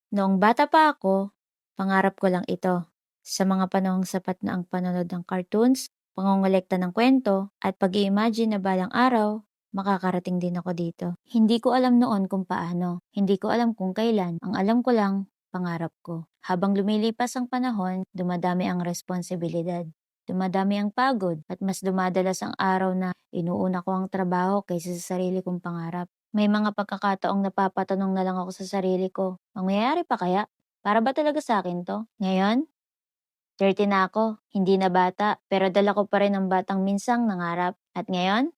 Noong bata pa ako, pangarap ko lang ito. Sa mga panahong sapat na ang panonood ng cartoons, pangongolekta ng kwento, at pag-i-imagine na balang araw, makakarating din ako dito. Hindi ko alam noon kung paano, hindi ko alam kung kailan, ang alam ko lang, pangarap ko. Habang lumilipas ang panahon, dumadami ang responsibilidad. Dumadami ang pagod at mas dumadalas ang araw na inuuna ko ang trabaho kaysa sa sarili kong pangarap. May mga pagkakataong napapatanong na lang ako sa sarili ko, mangyayari pa kaya? Para ba talaga sa akin to? Ngayon, 30 na ako, hindi na bata, pero dala ko pa rin ang batang minsang nangarap. At ngayon,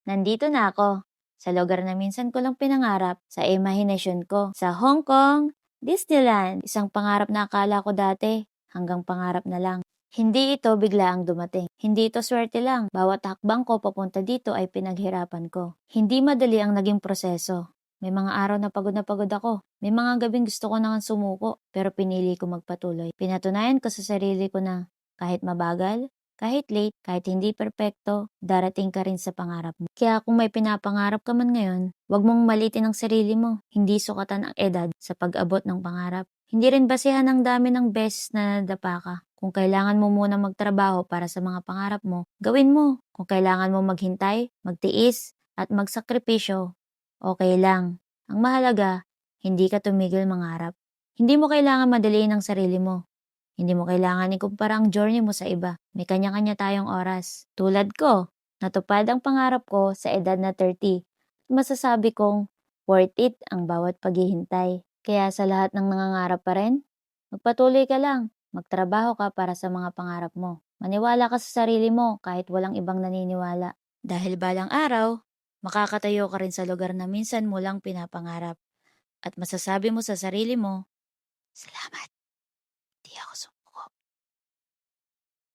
nandito na ako, sa lugar na minsan ko lang pinangarap, sa imahinasyon ko, sa Hong Kong, Disneyland. Isang pangarap na akala ko dati, hanggang pangarap na lang. Hindi ito bigla ang dumating. Hindi ito swerte lang. Bawat hakbang ko papunta dito ay pinaghirapan ko. Hindi madali ang naging proseso. May mga araw na pagod ako. May mga gabing gusto ko nang sumuko, pero pinili ko magpatuloy. Pinatunayan ko sa sarili ko na kahit mabagal, kahit late, kahit hindi perpekto, darating ka rin sa pangarap mo. Kaya kung may pinapangarap ka man ngayon, huwag mong malitin ang sarili mo. Hindi sukatan ang edad sa pag-abot ng pangarap. Hindi rin basehan ang dami ng beses na nadapa ka. Kung kailangan mo muna magtrabaho para sa mga pangarap mo, gawin mo. Kung kailangan mo maghintay, magtiis, at magsakripisyo, okay lang. Ang mahalaga, hindi ka tumigil mangarap. Hindi mo kailangan madaliin ang sarili mo. Hindi mo kailangan ikumpara ang journey mo sa iba. May kanya-kanya tayong oras. Tulad ko, natupad ang pangarap ko sa edad na 30. At masasabi kong worth it ang bawat paghihintay. Kaya sa lahat ng nangangarap pa rin, magpatuloy ka lang. Magtrabaho ka para sa mga pangarap mo. Maniwala ka sa sarili mo kahit walang ibang naniniwala. Dahil balang araw, makakatayo ka rin sa lugar na minsan mo lang pinapangarap. At masasabi mo sa sarili mo, salamat.